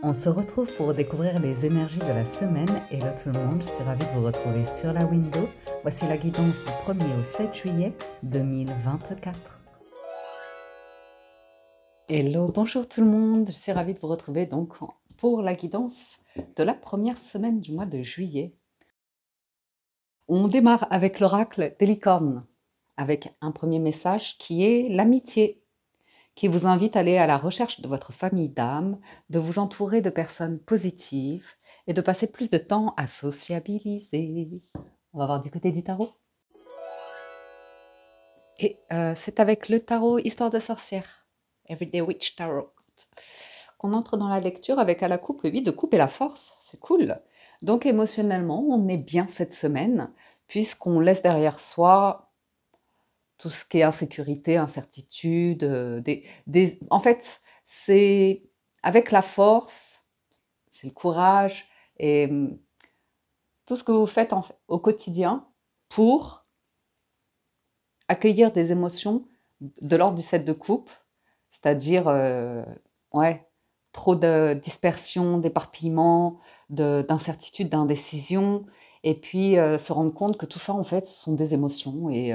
On se retrouve pour découvrir les énergies de la semaine. Hello tout le monde, je suis ravie de vous retrouver sur la window. Voici la guidance du 1er au 7 juillet 2024. Hello, bonjour tout le monde, je suis ravie de vous retrouver donc pour la guidance de la première semaine du mois de juillet. On démarre avec l'oracle des licornes, avec un premier message qui est l'amitié, qui vous invite à aller à la recherche de votre famille d'âme, de vous entourer de personnes positives et de passer plus de temps à sociabiliser. On va voir du côté du tarot. Et c'est avec le tarot Histoire de sorcière, Everyday Witch Tarot, qu'on entre dans la lecture avec à la coupe le 8 de coupe et la force. C'est cool. Donc émotionnellement, on est bien cette semaine, puisqu'on laisse derrière soi tout ce qui est insécurité, incertitude. En fait, c'est avec la force, c'est le courage et tout ce que vous faites au quotidien pour accueillir des émotions de l'ordre du 7 de coupe, c'est-à-dire trop de dispersion, d'éparpillement, d'incertitude, d'indécision, et puis se rendre compte que tout ça, en fait, ce sont des émotions, et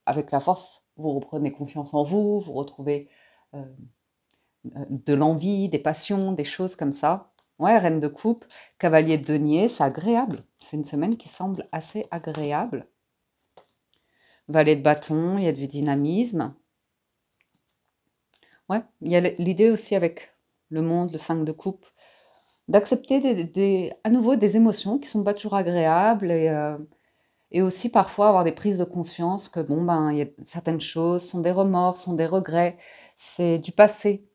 avec la force, vous reprenez confiance en vous, vous retrouvez de l'envie, des passions, des choses comme ça. Ouais, reine de coupe, cavalier de denier, c'est agréable. C'est une semaine qui semble assez agréable. Valet de bâton, il y a du dynamisme. Ouais, il y a l'idée aussi avec le monde, le 5 de coupe, d'accepter à nouveau des émotions qui ne sont pas toujours agréables et aussi parfois avoir des prises de conscience que il y a certaines choses sont des remords, sont des regrets, c'est du passé.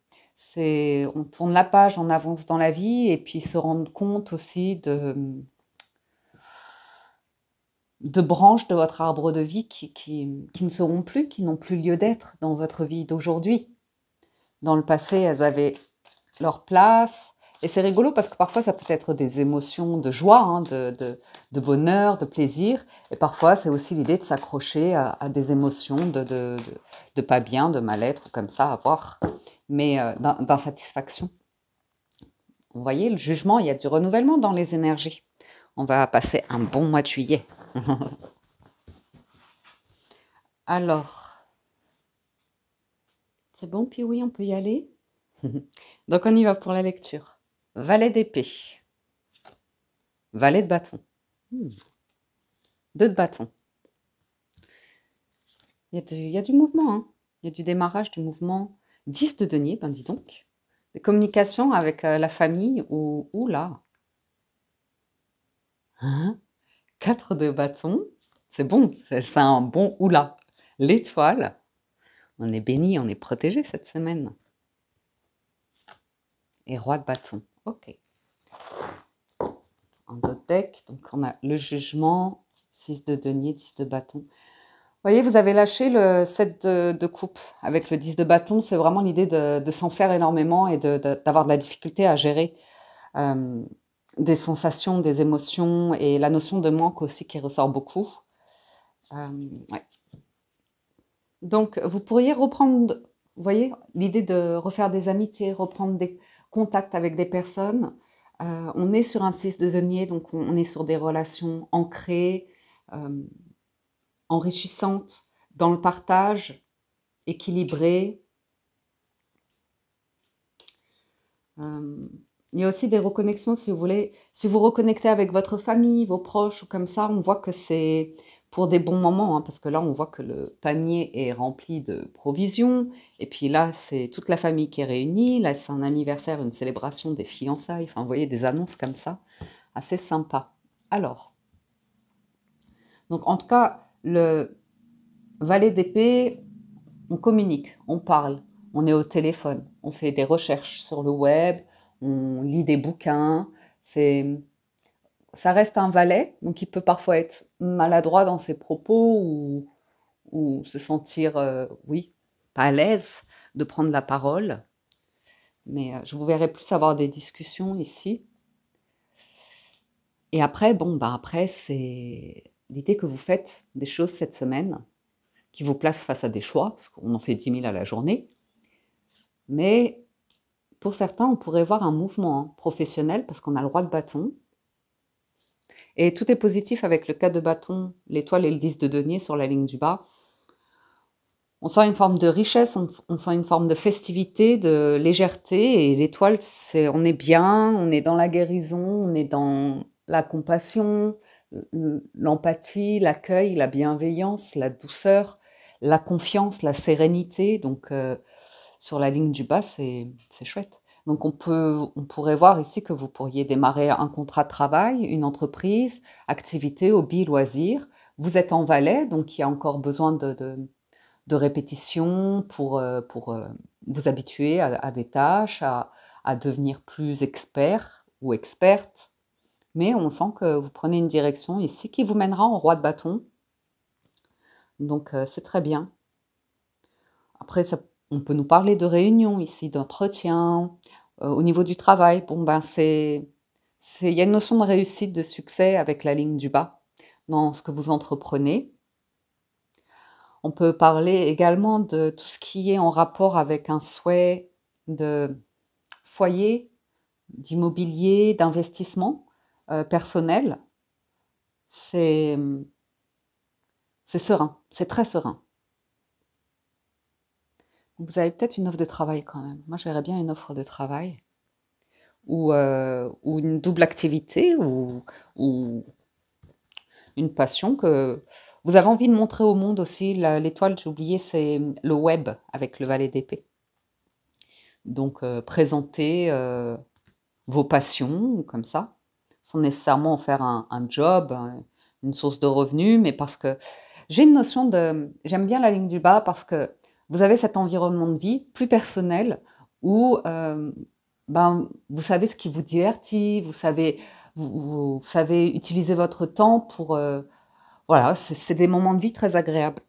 On tourne la page, on avance dans la vie et puis se rendre compte aussi de branches de votre arbre de vie qui ne seront plus, qui n'ont plus lieu d'être dans votre vie d'aujourd'hui. Dans le passé, elles avaient leur place. Et c'est rigolo parce que parfois, ça peut être des émotions de joie, de bonheur, de plaisir. Et parfois, c'est aussi l'idée de s'accrocher à des émotions de pas bien, de mal-être, comme ça, à voir, mais d'insatisfaction. Vous voyez, le jugement, il y a du renouvellement dans les énergies. On va passer un bon mois de juillet. Alors, c'est bon, puis oui, on peut y aller. Donc, on y va pour la lecture. Valet d'épée. Valet de bâton. 2 de bâton. Il y a du mouvement, hein. Il y a du démarrage du mouvement. 10 de denier, ben dis donc. Des communications avec la famille ou là. 4 de bâton. C'est bon, c'est un bon oula. L'étoile. On est béni, on est protégé cette semaine. Et roi de bâton. Ok. Un autre deck. Donc on a le jugement. 6 de denier, 10 de bâton. Vous voyez, vous avez lâché le 7 de coupe. Avec le 10 de bâton, c'est vraiment l'idée de s'en faire énormément et d'avoir de la difficulté à gérer des sensations, des émotions et la notion de manque aussi qui ressort beaucoup. Ouais. Donc, vous pourriez reprendre, vous voyez, l'idée de refaire des amitiés, reprendre des contacts avec des personnes. On est sur un 6 de denier, donc on est sur des relations ancrées, enrichissantes, dans le partage, équilibrées. Il y a aussi des reconnexions, si vous voulez. Si vous reconnectez avec votre famille, vos proches, ou comme ça, on voit que c'est pour des bons moments, hein, parce que là, on voit que le panier est rempli de provisions. Et puis là, c'est toute la famille qui est réunie. Là, c'est un anniversaire, une célébration des fiançailles. Enfin, vous voyez, des annonces comme ça, assez sympa. Alors, donc en tout cas, le valet d'épée, on communique, on parle, on est au téléphone, on fait des recherches sur le web, on lit des bouquins. Ça reste un valet, donc il peut parfois être maladroit dans ses propos ou se sentir, pas à l'aise de prendre la parole. Mais je vous verrai plus avoir des discussions ici. Et après, après, c'est l'idée que vous faites des choses cette semaine qui vous placent face à des choix, parce qu'on en fait 10 000 à la journée. Mais Pour certains, on pourrait voir un mouvement hein, professionnel parce qu'on a le roi de bâton. Et tout est positif avec le 4 de bâton, l'étoile et le 10 de denier sur la ligne du bas. On sent une forme de richesse, on sent une forme de festivité, de légèreté. Et l'étoile, c'est on est bien, on est dans la guérison, on est dans la compassion, l'empathie, l'accueil, la bienveillance, la douceur, la confiance, la sérénité. Donc, sur la ligne du bas, c'est chouette. Donc on pourrait voir ici que vous pourriez démarrer un contrat de travail, une entreprise, activité, hobby, loisir. Vous êtes en Valais, donc il y a encore besoin de répétition pour vous habituer à des tâches, à devenir plus expert ou experte. Mais on sent que vous prenez une direction ici qui vous mènera en roi de bâton. Donc c'est très bien. Après, on peut nous parler de réunions ici, d'entretien, au niveau du travail. Bon, ben, il y a une notion de réussite, de succès avec la ligne du bas dans ce que vous entreprenez. On peut parler également de tout ce qui est en rapport avec un souhait de foyer, d'immobilier, d'investissement personnel. C'est c'est serein, c'est très serein. Vous avez peut-être une offre de travail quand même. Moi, je verrais bien une offre de travail ou une double activité ou une passion que vous avez envie de montrer au monde aussi. L'étoile, j'ai oublié, c'est le web avec le valet d'épée. Donc, présenter vos passions comme ça, sans nécessairement en faire un job, une source de revenus, mais parce que j'ai une notion j'aime bien la ligne du bas parce que vous avez cet environnement de vie plus personnel où ben, vous savez ce qui vous divertit, vous savez utiliser votre temps pour... voilà, c'est des moments de vie très agréables.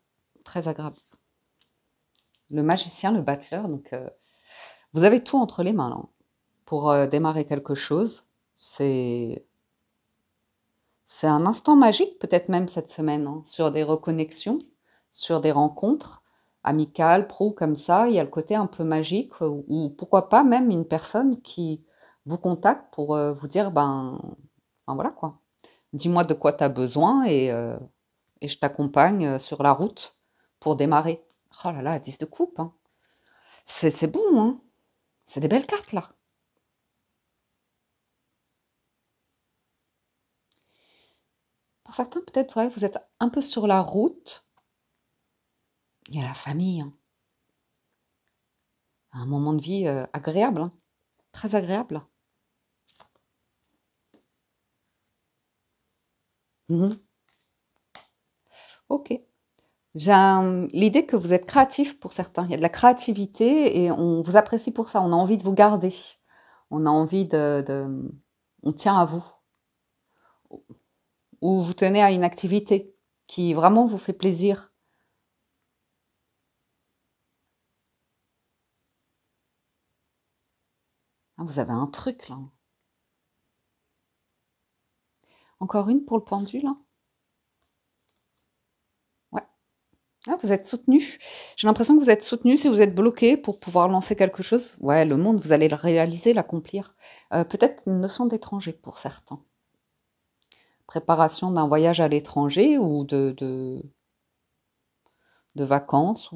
Très agréables. Le magicien, le battleur, donc vous avez tout entre les mains là, pour démarrer quelque chose. C'est c'est un instant magique, peut-être même cette semaine, hein, sur des reconnexions, sur des rencontres amicales, pro, comme ça. Il y a le côté un peu magique, ou pourquoi pas même une personne qui vous contacte pour vous dire, ben voilà quoi, dis-moi de quoi tu as besoin et je t'accompagne sur la route pour démarrer. Oh là là, 10 de coupe, hein. C'est bon, hein. C'est des belles cartes là. Pour certains, peut-être, ouais, vous êtes un peu sur la route. Il y a la famille, hein. Un moment de vie agréable, hein. Très agréable. Mhm. Ok. J'ai l'idée que vous êtes créatif pour certains. Il y a de la créativité et on vous apprécie pour ça. On a envie de vous garder. On a envie on tient à vous. Ou vous tenez à une activité qui vraiment vous fait plaisir. Ah, vous avez un truc là. Encore une pour le pendule, hein. Ouais. Ah, vous êtes soutenu. J'ai l'impression que vous êtes soutenu si vous êtes bloqué pour pouvoir lancer quelque chose. Ouais, le monde, vous allez le réaliser, l'accomplir. Peut-être une notion d'étranger pour certains. Préparation d'un voyage à l'étranger ou de vacances,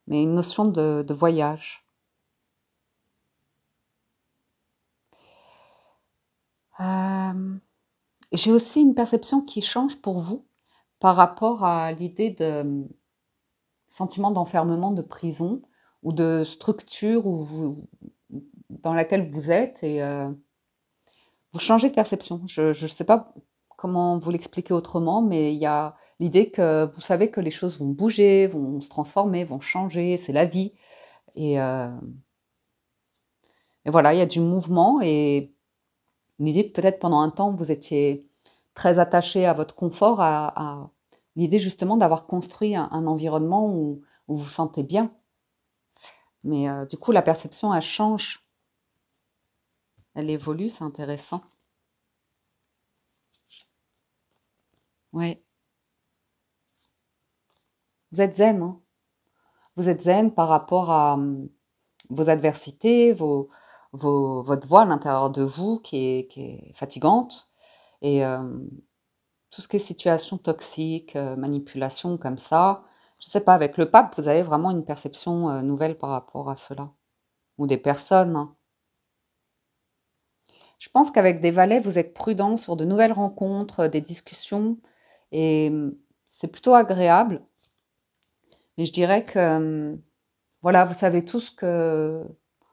mais une notion de voyage. J'ai aussi une perception qui change pour vous par rapport à l'idée de sentiment d'enfermement, de prison ou de structure dans laquelle vous êtes et vous changez de perception. Je ne sais pas comment vous l'expliquer autrement, mais il y a l'idée que vous savez que les choses vont bouger, vont se transformer, vont changer, c'est la vie. Et, euh, et voilà, il y a du mouvement et l'idée que peut-être pendant un temps, vous étiez très attaché à votre confort, à l'idée justement d'avoir construit un environnement où vous vous sentez bien. Mais du coup, la perception, elle change, elle évolue, c'est intéressant. Ouais. Vous êtes zen, hein. Vous êtes zen par rapport à vos adversités, votre voix à l'intérieur de vous qui est fatigante et tout ce qui est situation toxique, manipulation comme ça, je sais pas, avec le pape, vous avez vraiment une perception, nouvelle par rapport à cela ou des personnes, hein. Je pense qu'avec des valets, vous êtes prudent sur de nouvelles rencontres, des discussions et c'est plutôt agréable. Mais je dirais que, voilà, vous savez tous que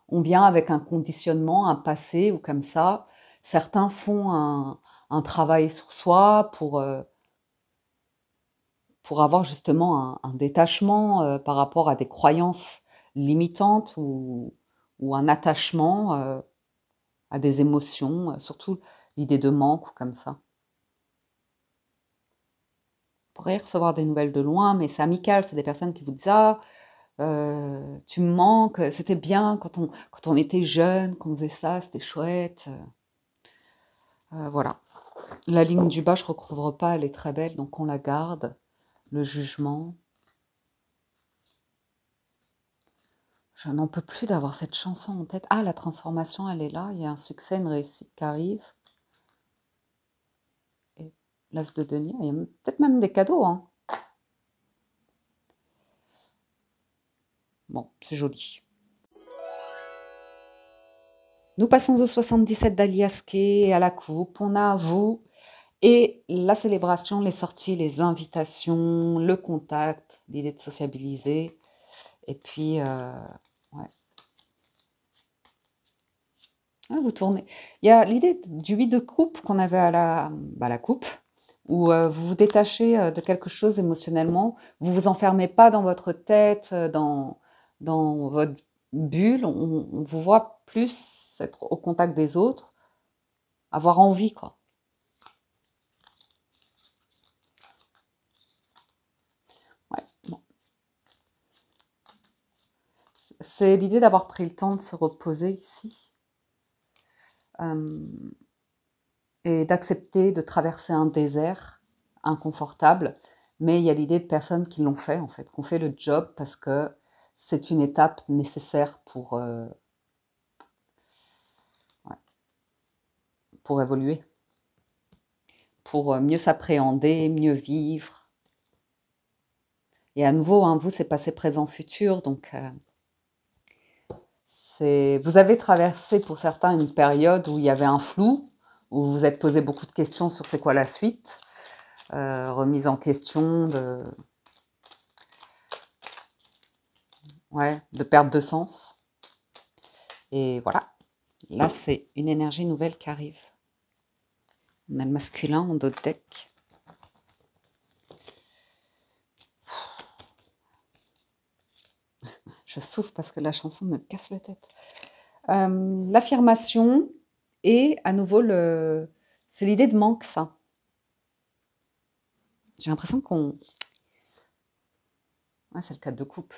on vient avec un conditionnement, un passé ou comme ça. Certains font un travail sur soi pour avoir justement un détachement, par rapport à des croyances limitantes ou un attachement, à des émotions, surtout l'idée de manque ou comme ça. Vous pourriez recevoir des nouvelles de loin, mais c'est amical, c'est des personnes qui vous disent: «Ah, tu me manques, c'était bien quand on était jeune, qu'on faisait ça, c'était chouette», voilà. La ligne du bas, je recouvre pas, elle est très belle, donc on la garde. Le jugement. Je n'en peux plus d'avoir cette chanson en tête. Ah, la transformation, elle est là, il y a un succès, une réussite qui arrive. Et l'as de denier, il y a peut-être même des cadeaux, hein. Bon, c'est joli. Nous passons au 77 d'Aliasqué, à la coupe, on a vous, et la célébration, les sorties, les invitations, le contact, l'idée de sociabiliser, et puis, ouais. Ah, vous tournez. Il y a l'idée du 8 de coupe qu'on avait à la coupe, où vous vous détachez de quelque chose émotionnellement, vous vous enfermez pas dans votre tête, dans votre bulle, on vous voit plus être au contact des autres, avoir envie, quoi. Ouais, bon. C'est l'idée d'avoir pris le temps de se reposer ici, et d'accepter de traverser un désert inconfortable, mais il y a l'idée de personnes qui l'ont fait, en fait, qui ont fait le job parce que c'est une étape nécessaire ouais, pour évoluer, pour mieux s'appréhender, mieux vivre. Et à nouveau, hein, vous, c'est passé, présent, futur, donc vous avez traversé pour certains une période où il y avait un flou, où vous vous êtes posé beaucoup de questions sur c'est quoi la suite, remise en question ouais, de perte de sens. Et voilà, là, c'est une énergie nouvelle qui arrive. On a le masculin en dos de deck. Je souffle parce que la chanson me casse la tête. L'affirmation et à nouveau, c'est l'idée de manque, ça. J'ai l'impression qu'on... Ouais, c'est le cadre de coupe.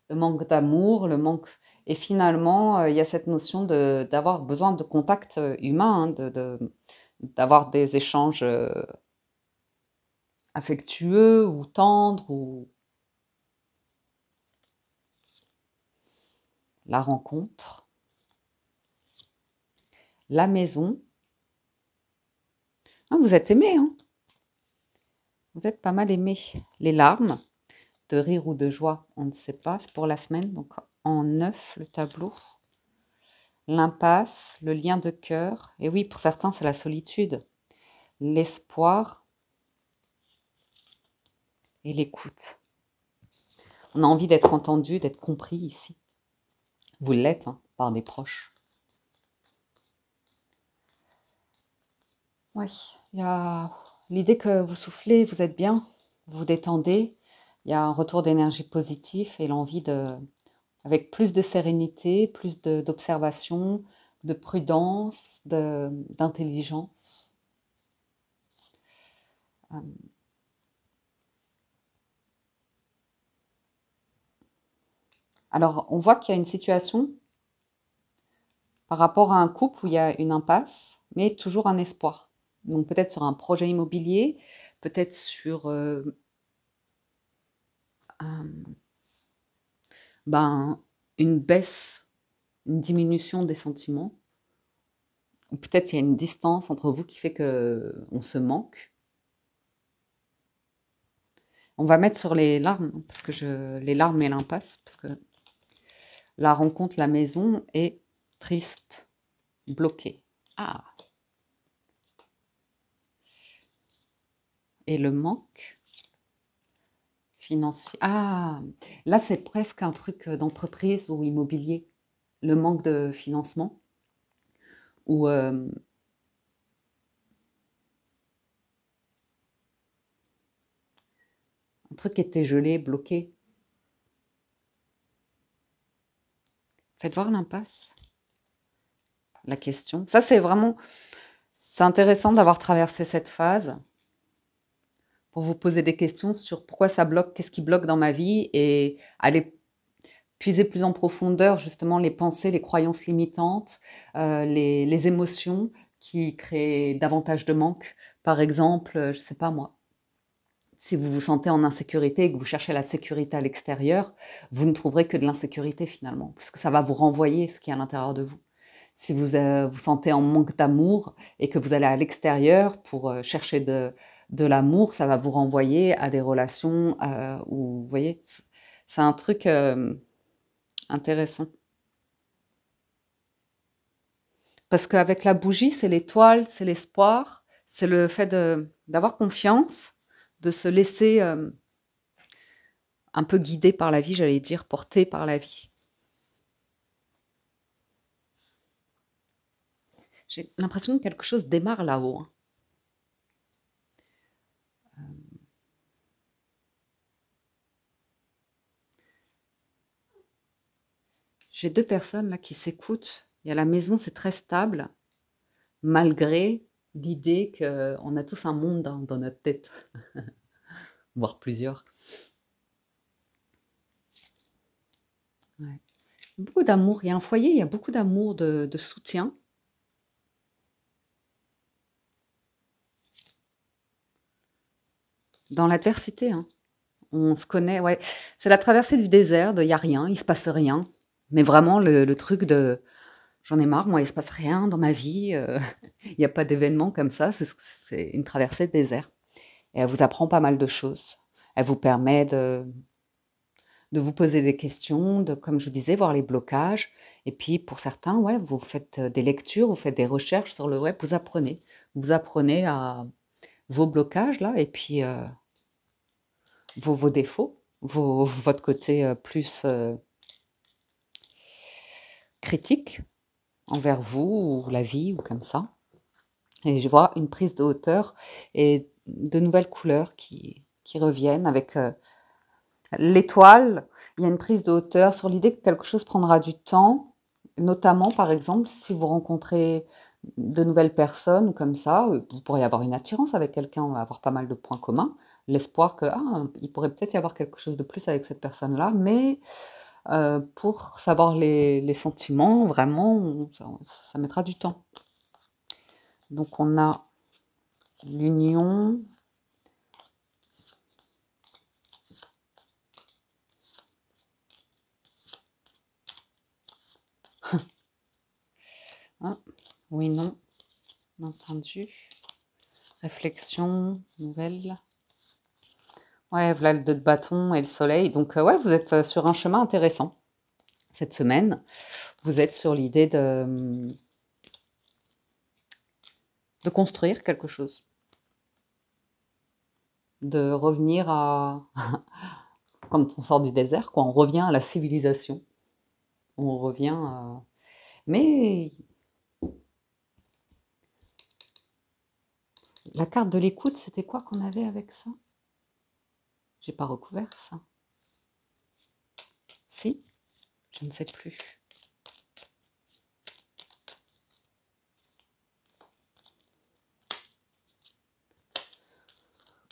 Le manque d'amour, le manque... Et finalement, il y a cette notion d'avoir besoin de contact humain, hein, d'avoir des échanges affectueux ou tendres, ou la rencontre, la maison. Ah, vous êtes aimé, hein? Vous êtes pas mal aimé. Les larmes, de rire ou de joie, on ne sait pas, c'est pour la semaine, donc en 9 le tableau. L'impasse, le lien de cœur, et oui, pour certains, c'est la solitude, l'espoir et l'écoute. On a envie d'être entendu, d'être compris ici. Vous l'êtes, hein, par des proches. Oui, il y a l'idée que vous soufflez, vous êtes bien, vous vous détendez. Il y a un retour d'énergie positive et l'envie avec plus de sérénité, plus d'observation, de prudence, d'intelligence. Euh, Alors, on voit qu'il y a une situation par rapport à un couple où il y a une impasse, mais toujours un espoir. Donc peut-être sur un projet immobilier, peut-être sur un- ben, une baisse une diminution des sentiments. Ou peut-être il y a une distance entre vous qui fait qu'on se manque. On va mettre sur les larmes, parce que les larmes et l'impasse, parce que la rencontre, la maison est triste, bloquée. Ah, et le manque financier. Ah, là c'est presque un truc d'entreprise ou immobilier. Le manque de financement. Ou un truc qui était gelé, bloqué. Faites voir l'impasse, la question. Ça c'est vraiment... C'est intéressant d'avoir traversé cette phase pour vous poser des questions sur pourquoi ça bloque, qu'est-ce qui bloque dans ma vie et aller puiser plus en profondeur justement les pensées, les croyances limitantes, les émotions qui créent davantage de manque. Par exemple, je ne sais pas moi, si vous vous sentez en insécurité et que vous cherchez la sécurité à l'extérieur, vous ne trouverez que de l'insécurité finalement, puisque ça va vous renvoyer ce qui est à l'intérieur de vous. Si vous vous sentez en manque d'amour et que vous allez à l'extérieur pour chercher de l'amour, ça va vous renvoyer à des relations où, vous voyez, c'est un truc intéressant. Parce qu'avec la bougie, c'est l'étoile, c'est l'espoir, c'est le fait d'avoir confiance, de se laisser un peu guider par la vie, j'allais dire, porter par la vie. J'ai l'impression que quelque chose démarre là-haut. Hein. J'ai deux personnes là qui s'écoutent. Il y a la maison, c'est très stable, malgré l'idée qu'on a tous un monde dans notre tête, voire plusieurs. Ouais. Beaucoup d'amour. Il y a un foyer, il y a beaucoup d'amour, de soutien. Dans l'adversité, hein. On se connaît, ouais. C'est la traversée du désert, il n'y a rien, il se passe rien. Mais vraiment, le truc de j'en ai marre, moi, il se passe rien dans ma vie, il n'y a pas d'événement comme ça, c'est une traversée de désert. Et elle vous apprend pas mal de choses. Elle vous permet de vous poser des questions, de, comme je vous disais, voir les blocages. Et puis, pour certains, ouais, vous faites des lectures, vous faites des recherches sur le web, vous apprenez. Vous apprenez à vos blocages, là, et puis vos défauts, votre côté plus critique envers vous, ou la vie, ou comme ça. Et je vois une prise de hauteur et de nouvelles couleurs qui reviennent avec l'étoile. Il y a une prise de hauteur sur l'idée que quelque chose prendra du temps, notamment, par exemple, si vous rencontrez de nouvelles personnes ou comme ça, vous pourriez avoir une attirance avec quelqu'un, on va avoir pas mal de points communs, l'espoir que il pourrait peut-être y avoir quelque chose de plus avec cette personne-là, mais pour savoir les sentiments, vraiment, ça mettra du temps. Donc on a l'union, ah, oui, non, entendu, réflexion, nouvelle. Ouais, voilà le 2 de bâton et le soleil. Donc, ouais, vous êtes sur un chemin intéressant cette semaine. Vous êtes sur l'idée de construire quelque chose. De revenir à... Quand on sort du désert, quoi, on revient à la civilisation. On revient à... Mais la carte de l'écoute, c'était quoi qu'on avait avec ça? J'ai pas recouvert ça. Si? Je ne sais plus.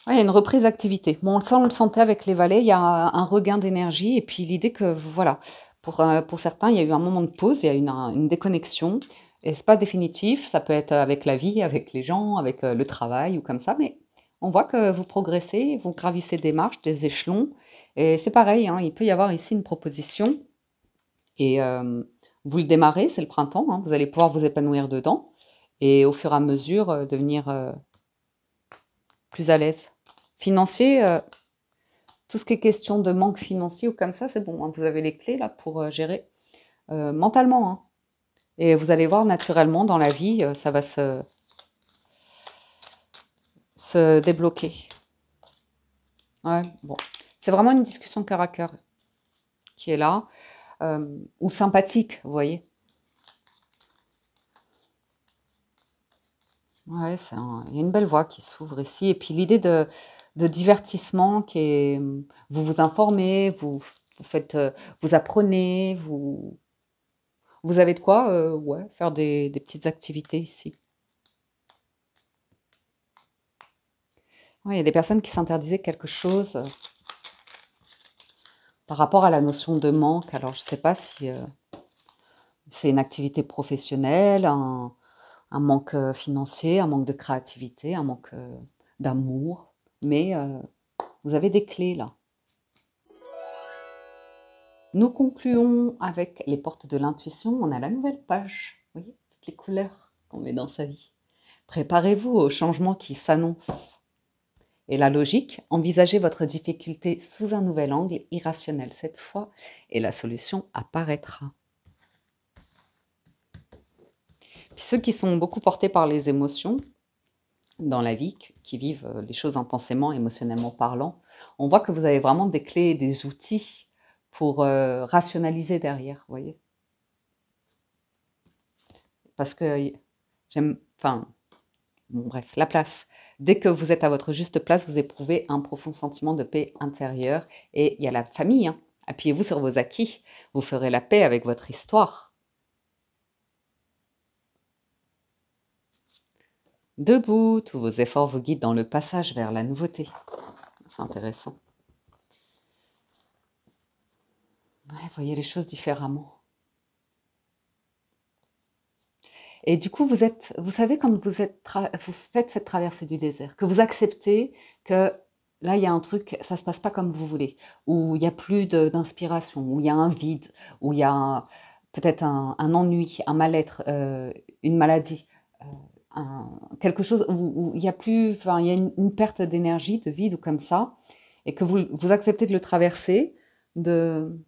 Ouais, il y a une reprise d'activité. Bon, ça, on le sentait avec les valets, il y a un regain d'énergie, et puis l'idée que, voilà, pour certains, il y a eu un moment de pause, il y a eu une déconnexion, et c'est pas définitif, ça peut être avec la vie, avec les gens, avec le travail, ou comme ça, mais on voit que vous progressez, vous gravissez des marches, des échelons, et c'est pareil, hein, il peut y avoir ici une proposition, et Vous le démarrez, c'est le printemps, hein, vous allez pouvoir vous épanouir dedans et au fur et à mesure, devenir, plus à l'aise. Financier, tout ce qui est question de manque financier ou comme ça, c'est bon, hein, vous avez les clés là pour, gérer, mentalement, hein, et vous allez voir naturellement dans la vie, ça va se débloquer. Ouais, bon, c'est vraiment une discussion cœur à cœur qui est là, ou sympathique, vous voyez? Ouais, il y a une belle voie qui s'ouvre ici et puis l'idée de divertissement qui est, vous vous informez, vous faites, vous apprenez, vous avez de quoi, ouais, faire des petites activités ici. Ouais, il y a des personnes qui s'interdisaient quelque chose, par rapport à la notion de manque. Alors je ne sais pas si, c'est une activité professionnelle, un manque, financier, un manque de créativité, un manque, d'amour, mais vous avez des clés là. Nous concluons avec les portes de l'intuition. On a la nouvelle page. Vous voyez, toutes les couleurs qu'on met dans sa vie. Préparez-vous au changement qui s'annonce. Et la logique, envisagez votre difficulté sous un nouvel angle, irrationnel cette fois, et la solution apparaîtra. Puis ceux qui sont beaucoup portés par les émotions dans la vie, qui vivent les choses intensément, émotionnellement parlant, on voit que vous avez vraiment des clés et des outils pour rationaliser derrière, vous voyez. Parce que enfin, bon, bref, la place. Dès que vous êtes à votre juste place, vous éprouvez un profond sentiment de paix intérieure. Et il y a la famille, hein. Appuyez-vous sur vos acquis. Vous ferez la paix avec votre histoire. Debout, tous vos efforts vous guident dans le passage vers la nouveauté. C'est intéressant. Ouais, vous voyez les choses différemment. Et du coup, vous savez, quand vous faites cette traversée du désert, que vous acceptez que là, il y a un truc, ça se passe pas comme vous voulez, où il y a plus d'inspiration, où il y a un vide, où il y a peut-être un ennui, un mal-être, une maladie, quelque chose où il y a plus, enfin, il y a une perte d'énergie, de vide ou comme ça, et que vous acceptez de le traverser, de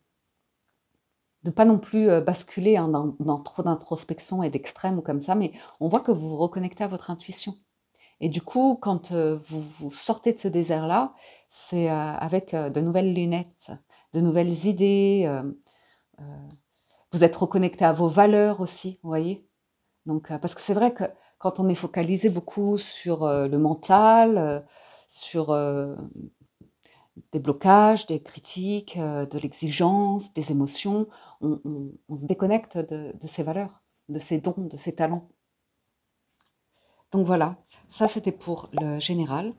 pas non plus, basculer, hein, dans trop d'introspection et d'extrême ou comme ça, mais on voit que vous vous reconnectez à votre intuition et du coup, quand, vous sortez de ce désert-là, c'est, avec, de nouvelles lunettes, de nouvelles idées, heu, vous êtes reconnecté à vos valeurs aussi, vous voyez? Donc, parce que c'est vrai que quand on est focalisé beaucoup sur, le mental, sur, des blocages, des critiques, de l'exigence, des émotions. On se déconnecte de ses valeurs, de ses dons, de ses talents. Donc voilà, ça c'était pour le général.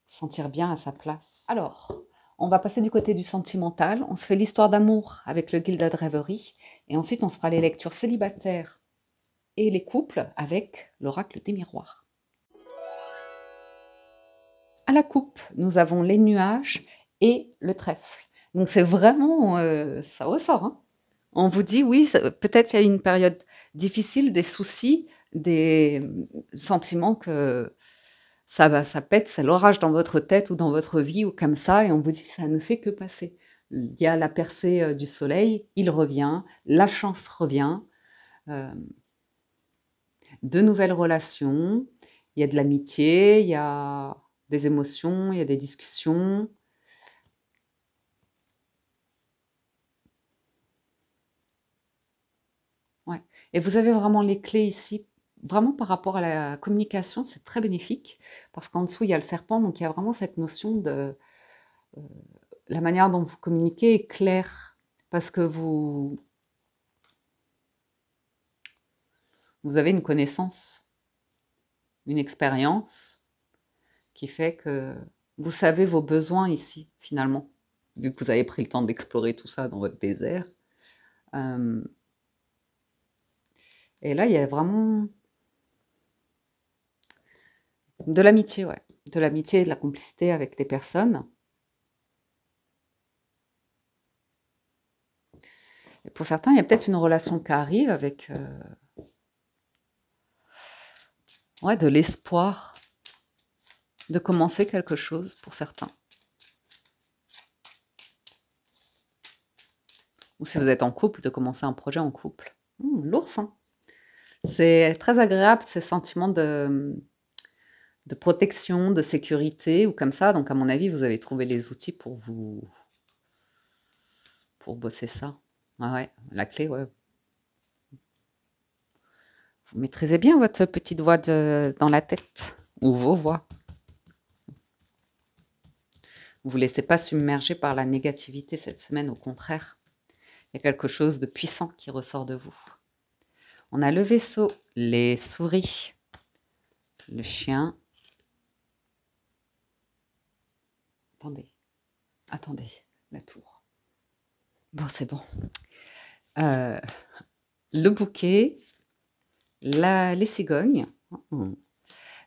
Sentir bien à sa place. Alors, on va passer du côté du sentimental. On se fait l'histoire d'amour avec le Gilded Reverie. Et ensuite, on se fera les lectures célibataires et les couples avec l'oracle des miroirs. À la coupe, nous avons les nuages et le trèfle. Donc c'est vraiment, ça ressort, hein. On vous dit oui, peut-être il y a une période difficile, des soucis, des sentiments que ça pète, c'est l'orage dans votre tête ou dans votre vie ou comme ça et on vous dit: «Ça ne fait que passer». Il y a la percée, du soleil, il revient, la chance revient, hem, de nouvelles relations, il y a de l'amitié, il y a des émotions, il y a des discussions. Ouais et vous avez vraiment les clés ici, vraiment par rapport à la communication, c'est très bénéfique parce qu'en dessous, il y a le serpent, donc il y a vraiment cette notion de, heu, la manière dont vous communiquez est claire parce que vous avez une connaissance, une expérience qui fait que vous savez vos besoins ici, finalement, vu que vous avez pris le temps d'explorer tout ça dans votre désert, hem et là, il y a vraiment de l'amitié, ouais, de l'amitié et de la complicité avec des personnes. Et pour certains, il y a peut-être une relation qui arrive avec ouais, de l'espoir de commencer quelque chose pour certains. Ou si vous êtes en couple, de commencer un projet en couple. L'ours, hein. C'est très agréable, ces sentiments de protection, de sécurité ou comme ça. Donc, à mon avis, vous avez trouvé les outils pour bosser ça. Ah ouais, la clé, ouais. Vous maîtrisez bien votre petite voix dans la tête, ou vos voix. Vous ne vous laissez pas submerger par la négativité cette semaine, au contraire. Il y a quelque chose de puissant qui ressort de vous. On a le vaisseau, les souris, le chien. Attendez, la tour. Bon, c'est bon. Le bouquet, les cigognes,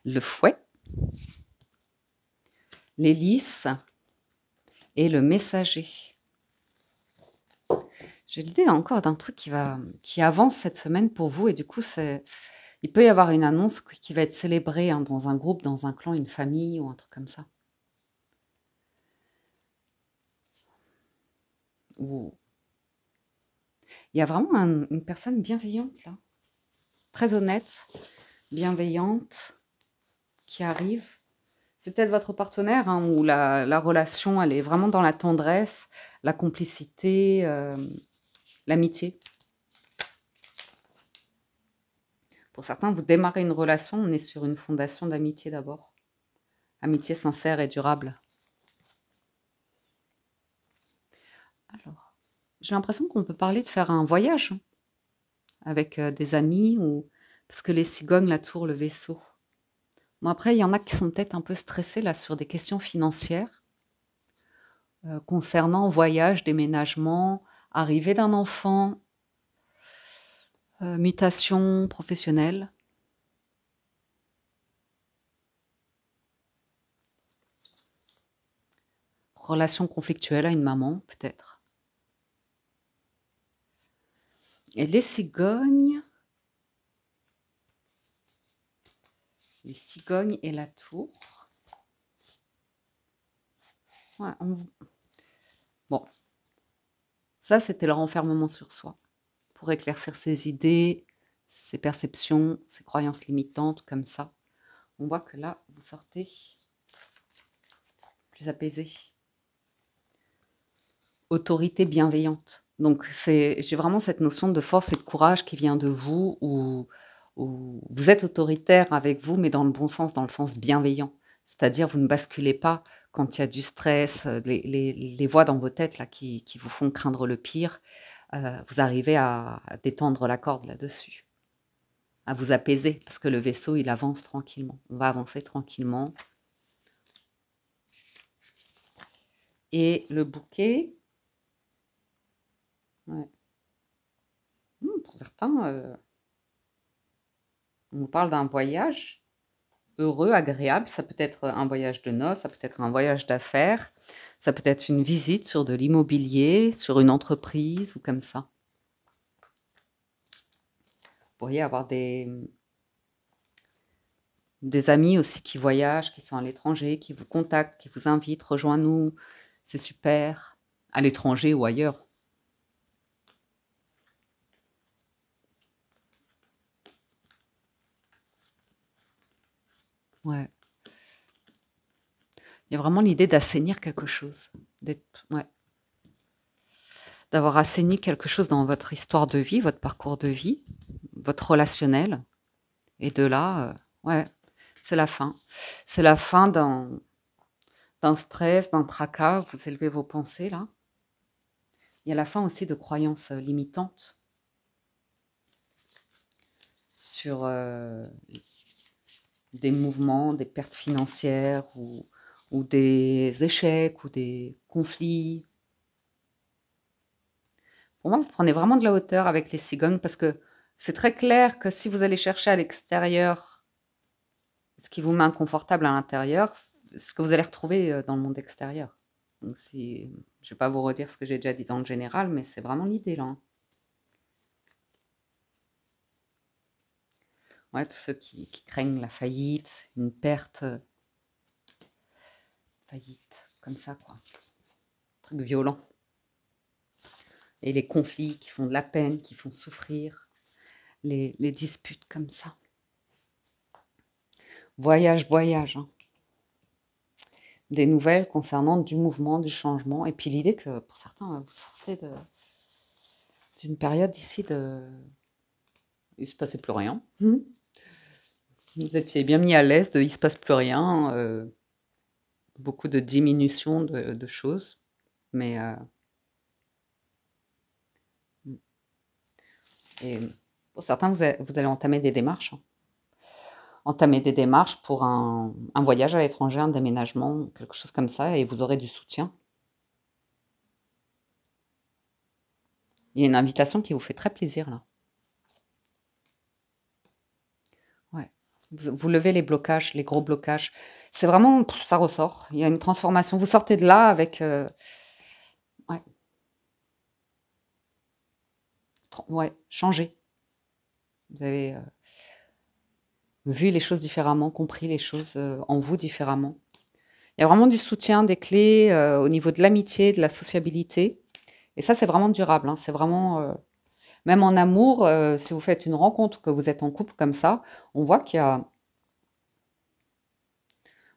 le fouet, les lys et le messager. J'ai l'idée encore d'un truc qui avance cette semaine pour vous et du coup, il peut y avoir une annonce qui va être célébrée hein, dans un groupe, dans un clan, une famille ou un truc comme ça. Ou il y a vraiment une personne bienveillante là, très honnête, bienveillante, qui arrive. C'est peut-être votre partenaire hein, où la relation, elle est vraiment dans la tendresse, la complicité, l'amitié. Pour certains, vous démarrez une relation, on est sur une fondation d'amitié d'abord. Amitié sincère et durable. Alors, j'ai l'impression qu'on peut parler de faire un voyage hein, avec des amis ou parce que les cigognes, la tour, le vaisseau. Bon, après, il y en a qui sont peut-être un peu stressés là sur des questions financières concernant voyage, déménagement, arrivée d'un enfant, mutation professionnelle. Relation conflictuelle à une maman, peut-être. Et les cigognes et la tour. Ouais, bon, ça c'était le renfermement sur soi, pour éclaircir ses idées, ses perceptions, ses croyances limitantes, comme ça. On voit que là, vous sortez plus apaisé. Autorité bienveillante. Donc, j'ai vraiment cette notion de force et de courage qui vient de vous, où vous êtes autoritaire avec vous, mais dans le bon sens, dans le sens bienveillant. C'est-à-dire, vous ne basculez pas quand il y a du stress, les voix dans vos têtes là, qui vous font craindre le pire. Vous arrivez à détendre la corde là-dessus, à vous apaiser, parce que le vaisseau, il avance tranquillement. On va avancer tranquillement. Et le bouquet, ouais. Pour certains, on nous parle d'un voyage heureux, agréable. Ça peut être un voyage de noces, ça peut être un voyage d'affaires, ça peut être une visite sur de l'immobilier, sur une entreprise ou comme ça. Vous pourriez avoir des amis aussi qui voyagent, qui sont à l'étranger, qui vous contactent, qui vous invitent, rejoins-nous, c'est super, à l'étranger ou ailleurs. Ouais. Il y a vraiment l'idée d'assainir quelque chose, d'avoir assaini quelque chose dans votre histoire de vie, votre parcours de vie, votre relationnel. Et de là, ouais, c'est la fin. C'est la fin d'un stress, d'un tracas. Vous élevez vos pensées là. Il y a la fin aussi de croyances limitantes sur des mouvements, des pertes financières ou des échecs ou des conflits. Pour moi, vous prenez vraiment de la hauteur avec les cigognes parce que c'est très clair que si vous allez chercher à l'extérieur ce qui vous met inconfortable à l'intérieur, ce que vous allez retrouver dans le monde extérieur. Donc je ne vais pas vous redire ce que j'ai déjà dit dans le général, mais c'est vraiment l'idée là. Hein. Ouais, tous ceux qui craignent la faillite, une perte, faillite, comme ça, quoi. Truc violent. Et les conflits qui font de la peine, qui font souffrir, les disputes comme ça. Voyage, voyage, hein. Des nouvelles concernant du mouvement, du changement. Et puis l'idée que pour certains, vous sortez d'une période ici de... Il ne se passait plus rien. Vous étiez bien mis à l'aise de il ne se passe plus rien. Beaucoup de diminution de choses. Mais et pour certains, vous allez entamer des démarches. Hein. Entamer des démarches pour un voyage à l'étranger, un déménagement, quelque chose comme ça, et vous aurez du soutien. Il y a une invitation qui vous fait très plaisir, là. Ouais. Vous levez les blocages, les gros blocages. C'est vraiment, ça ressort. Il y a une transformation. Vous sortez de là avec... ouais. Ouais, changer. Vous avez vu les choses différemment, compris les choses en vous différemment. Il y a vraiment du soutien, des clés au niveau de l'amitié, de la sociabilité. Et ça, c'est vraiment durable. Hein. C'est vraiment... même en amour, si vous faites une rencontre, que vous êtes en couple comme ça, on voit qu'il y a...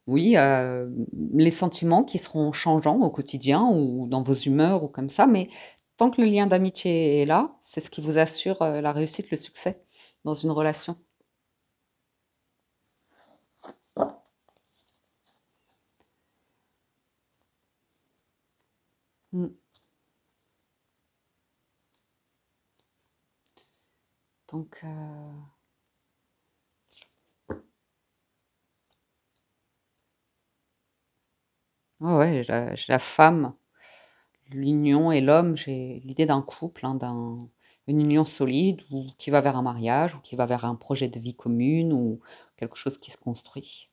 Oui, les sentiments qui seront changeants au quotidien ou dans vos humeurs ou comme ça, mais tant que le lien d'amitié est là, c'est ce qui vous assure la réussite, le succès dans une relation. Mm. Donc, ouais, j'ai la femme, l'union et l'homme, j'ai l'idée d'un couple, hein, une union solide ou qui va vers un mariage ou qui va vers un projet de vie commune ou quelque chose qui se construit.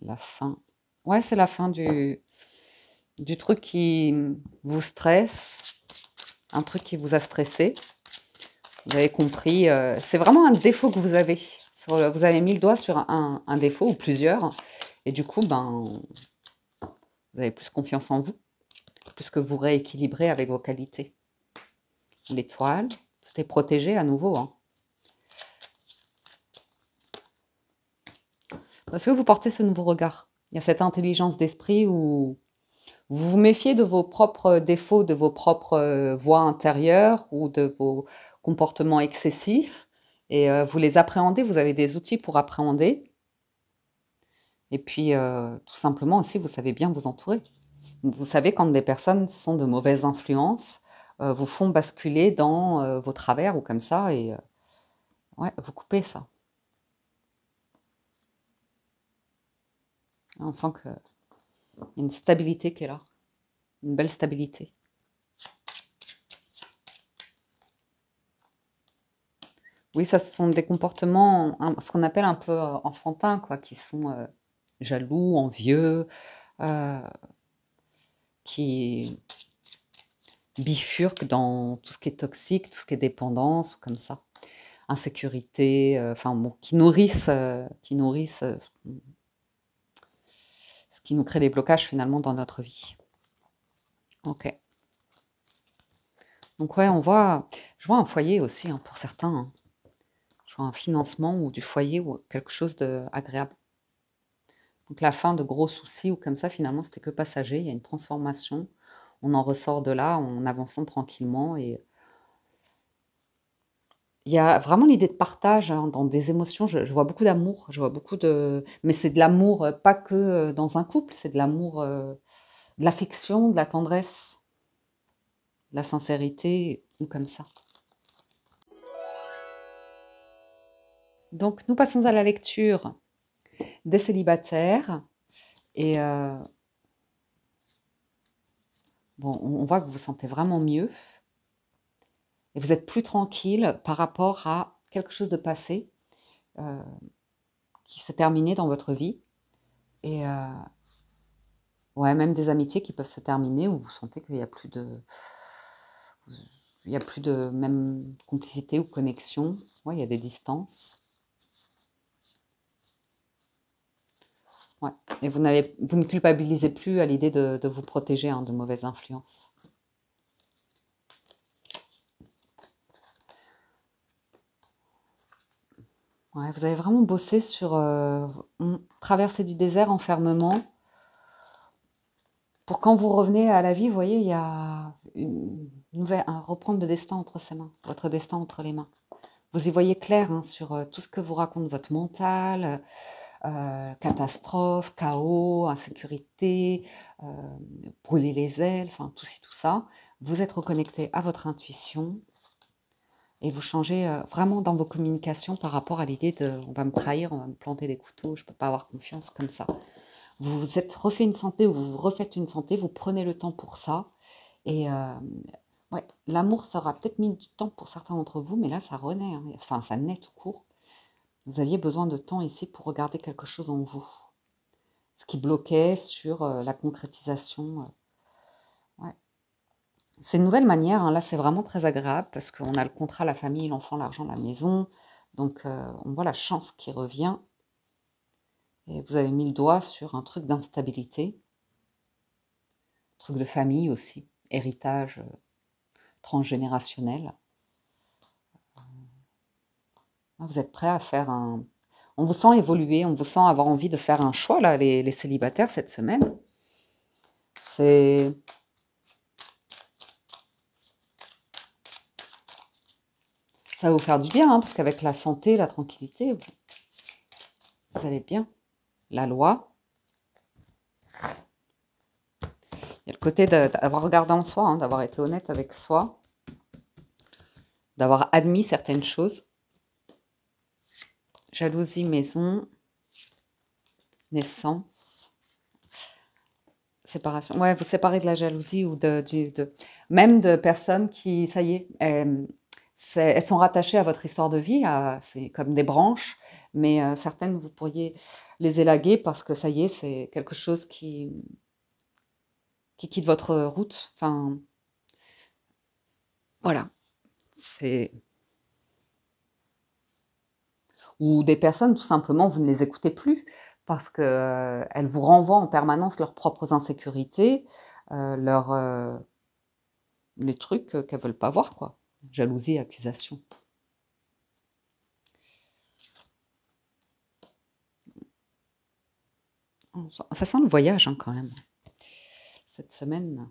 La fin. Ouais, c'est la fin du truc qui vous stresse, un truc qui vous a stressé. Vous avez compris, c'est vraiment un défaut que vous avez. Vous avez mis le doigt sur un défaut ou plusieurs, et du coup, ben, vous avez plus confiance en vous, puisque vous rééquilibrez avec vos qualités. L'étoile, tout est protégé à nouveau. Hein. Parce que vous portez ce nouveau regard. Il y a cette intelligence d'esprit où vous vous méfiez de vos propres défauts, de vos propres voies intérieures ou de vos comportements excessifs et vous les appréhendez, vous avez des outils pour appréhender et puis tout simplement aussi vous savez bien vous entourer. Vous savez quand des personnes sont de mauvaises influences, vous font basculer dans vos travers ou comme ça et ouais, vous coupez ça. On sent qu'il y a une stabilité qui est là, une belle stabilité. Oui, ça, ce sont des comportements, ce qu'on appelle un peu enfantins, quoi, qui sont jaloux, envieux, euh, qui bifurquent dans tout ce qui est toxique, tout ce qui est dépendance, ou comme ça, insécurité, enfin bon, qui nourrissent ce qui nous crée des blocages finalement dans notre vie. Ok. Donc ouais, je vois un foyer aussi hein, pour certains. Hein. Je vois un financement ou du foyer ou quelque chose d'agréable. Donc la fin de gros soucis ou comme ça, finalement, c'était que passager. Il y a une transformation. On en ressort de là en avançant tranquillement. Et il y a vraiment l'idée de partage hein, dans des émotions. Je vois beaucoup d'amour. Je vois beaucoup de... Mais c'est de l'amour, pas que dans un couple. C'est de l'amour, de l'affection, de la tendresse, de la sincérité, ou comme ça. Donc nous passons à la lecture des célibataires. Et bon, on voit que vous vous sentez vraiment mieux. Et vous êtes plus tranquille par rapport à quelque chose de passé euh, qui s'est terminé dans votre vie. Et ouais, même des amitiés qui peuvent se terminer où vous sentez qu'il n'y a plus de... Il n'y a plus de même complicité ou connexion. Ouais, il y a des distances. Ouais. Et vous ne culpabilisez plus à l'idée de vous protéger de mauvaises influences. Ouais, vous avez vraiment bossé sur traverser du désert, enfermement. Pour quand vous revenez à la vie, vous voyez, il y a reprendre le destin entre ses mains, votre destin entre les mains. Vous y voyez clair sur tout ce que vous raconte votre mental, catastrophe, chaos, insécurité, brûler les ailes, enfin tout ci, tout ça. Vous êtes reconnecté à votre intuition et vous changez vraiment dans vos communications par rapport à l'idée de on va me trahir, on va me planter des couteaux, je ne peux pas avoir confiance comme ça. Vous vous êtes refait une santé ou vous vous refaites une santé, vous prenez le temps pour ça. Et ouais, l'amour, ça aura peut-être mis du temps pour certains d'entre vous, mais là, ça renaît. Enfin, ça naît tout court. Vous aviez besoin de temps ici pour regarder quelque chose en vous. Ce qui bloquait sur la concrétisation. Ouais. C'est une nouvelle manière. Là, c'est vraiment très agréable parce qu'on a le contrat, la famille, l'enfant, l'argent, la maison. Donc, on voit la chance qui revient. Et vous avez mis le doigt sur un truc d'instabilité. Truc de famille aussi. Héritage transgénérationnel. Vous êtes prêt à faire un... On vous sent évoluer, on vous sent avoir envie de faire un choix, là, les célibataires, cette semaine. C'est... Ça va vous faire du bien, parce qu'avec la santé, la tranquillité, vous allez bien. La loi. Il y a le côté d'avoir regardé en soi, d'avoir été honnête avec soi, d'avoir admis certaines choses. Jalousie, maison, naissance, séparation. Ouais, vous séparez de la jalousie ou même de personnes qui, ça y est, elles sont rattachées à votre histoire de vie, c'est comme des branches, mais certaines, vous pourriez les élaguer parce que ça y est, c'est quelque chose qui quitte votre route. Enfin, voilà. Ou des personnes, tout simplement, vous ne les écoutez plus parce qu'elles vous renvoient en permanence leurs propres insécurités, les trucs qu'elles ne veulent pas voir, quoi. Jalousie, accusation. Ça sent le voyage, quand même. Cette semaine.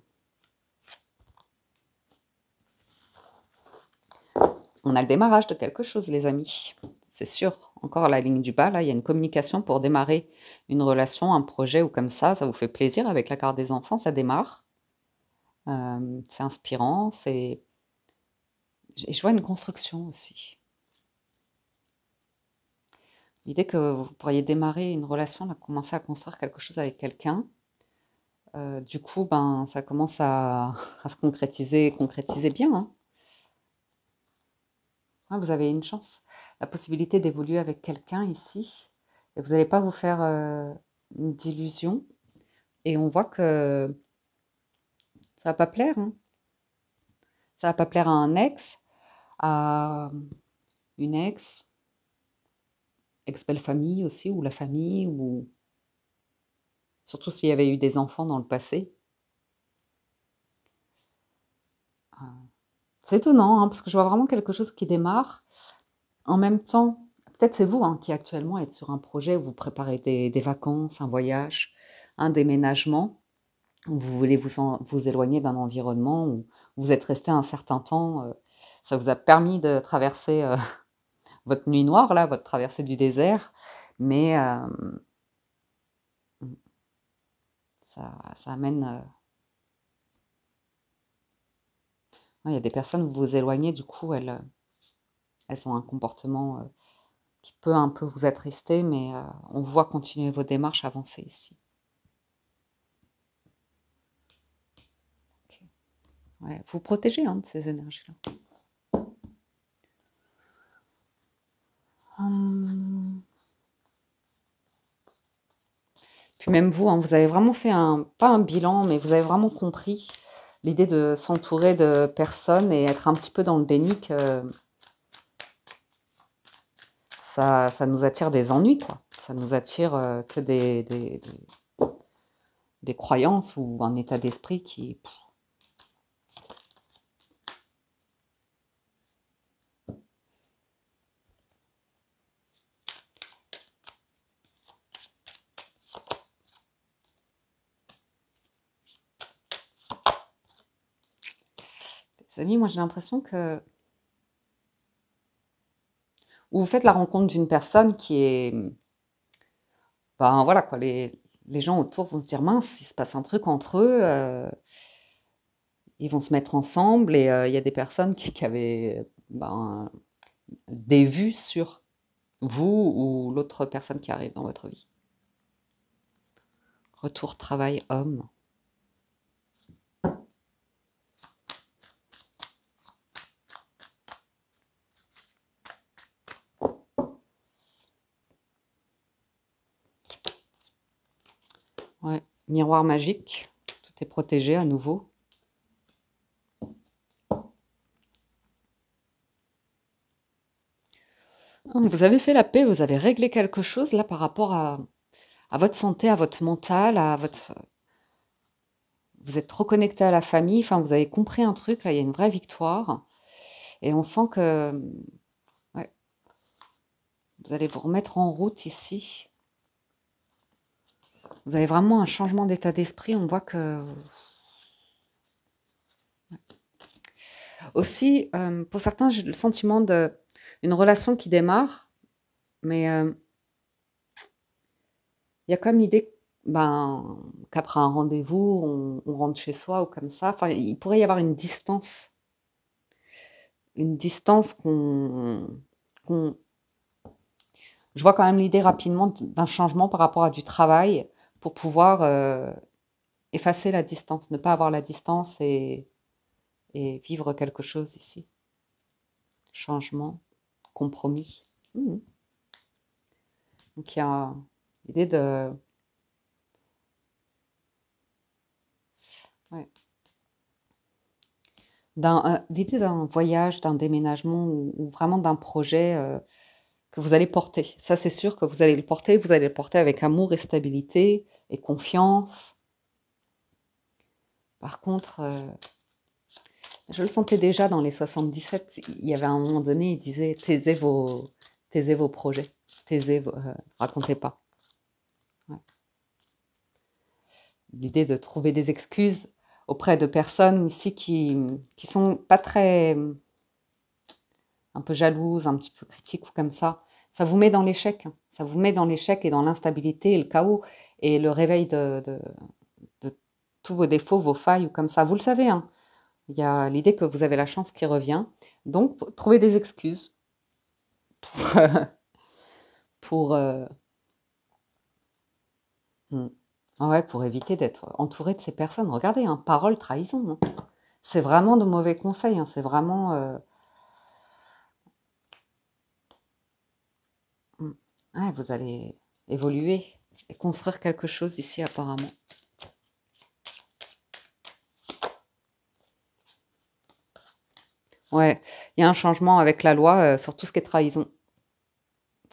On a le démarrage de quelque chose, les amis. C'est sûr. Encore la ligne du bas, là, il y a une communication pour démarrer une relation, un projet ou comme ça vous fait plaisir avec la carte des enfants, ça démarre. C'est inspirant, et je vois une construction aussi. L'idée que vous pourriez démarrer une relation, là, commencer à construire quelque chose avec quelqu'un. Du coup, ça commence à se concrétiser bien. Vous avez une chance, la possibilité d'évoluer avec quelqu'un ici. Et vous n'allez pas vous faire d'illusions. Et on voit que ça va pas plaire. Ça va pas plaire à un ex, à une ex-belle-famille aussi, ou la famille, ou surtout s'il y avait eu des enfants dans le passé. C'est étonnant, parce que je vois vraiment quelque chose qui démarre. En même temps, peut-être c'est vous qui actuellement êtes sur un projet où vous préparez des vacances, un voyage, un déménagement, où vous voulez vous éloigner d'un environnement où vous êtes resté un certain temps. Ça vous a permis de traverser votre nuit noire, là, votre traversée du désert, mais ça amène... il y a des personnes où vous vous éloignez, du coup, elles ont un comportement qui peut un peu vous attrister, mais on voit continuer vos démarches, avancer ici. Okay. Ouais, vous protégez de ces énergies-là. Puis même vous, vous avez vraiment fait pas un bilan, mais vous avez vraiment compris l'idée de s'entourer de personnes et être un petit peu dans le déni que ça nous attire des ennuis, quoi. Ça nous attire que des croyances ou un état d'esprit qui... Les amis, moi j'ai l'impression que vous faites la rencontre d'une personne qui est... Ben voilà quoi, les gens autour vont se dire mince, il se passe un truc entre eux, ils vont se mettre ensemble et il y a des personnes qui avaient ben, des vues sur vous ou l'autre personne qui arrive dans votre vie. Retour travail homme. Ouais, miroir magique, tout est protégé à nouveau. Vous avez fait la paix, vous avez réglé quelque chose là par rapport à votre santé, à votre mental, à votre... Vous êtes reconnecté à la famille, enfin vous avez compris un truc, là il y a une vraie victoire. Et on sent que ouais, vous allez vous remettre en route ici. Vous avez vraiment un changement d'état d'esprit, on voit que... Aussi, pour certains, j'ai le sentiment d'une relation qui démarre, mais il y a comme l'idée ben, qu'après un rendez-vous, on rentre chez soi ou comme ça. Enfin, il pourrait y avoir une distance qu'on... Je vois quand même l'idée rapidement d'un changement par rapport à du travail pour pouvoir effacer la distance, ne pas avoir la distance et vivre quelque chose ici. Changement, compromis. Donc il y a l'idée de... Ouais. L'idée d'un voyage, d'un déménagement ou vraiment d'un projet que vous allez porter. Ça, c'est sûr que vous allez le porter avec amour et stabilité et confiance. Par contre, je le sentais déjà dans les 77, il y avait un moment donné, il disait « taisez vos projets, racontez pas ». Ouais. L'idée de trouver des excuses auprès de personnes ici qui sont pas très... un peu jalouses, un petit peu critiques ou comme ça. Ça vous met dans l'échec. Ça vous met dans l'échec et dans l'instabilité et le chaos et le réveil de tous vos défauts, vos failles ou comme ça. Vous le savez, hein. Il y a l'idée que vous avez la chance qui revient. Donc, trouvez des excuses pour ouais, pour éviter d'être entouré de ces personnes. Regardez, hein, parole, trahison. Hein. C'est vraiment de mauvais conseils. Hein. C'est vraiment... ouais, vous allez évoluer et construire quelque chose ici apparemment. Ouais, il y a un changement avec la loi sur tout ce qui est trahison.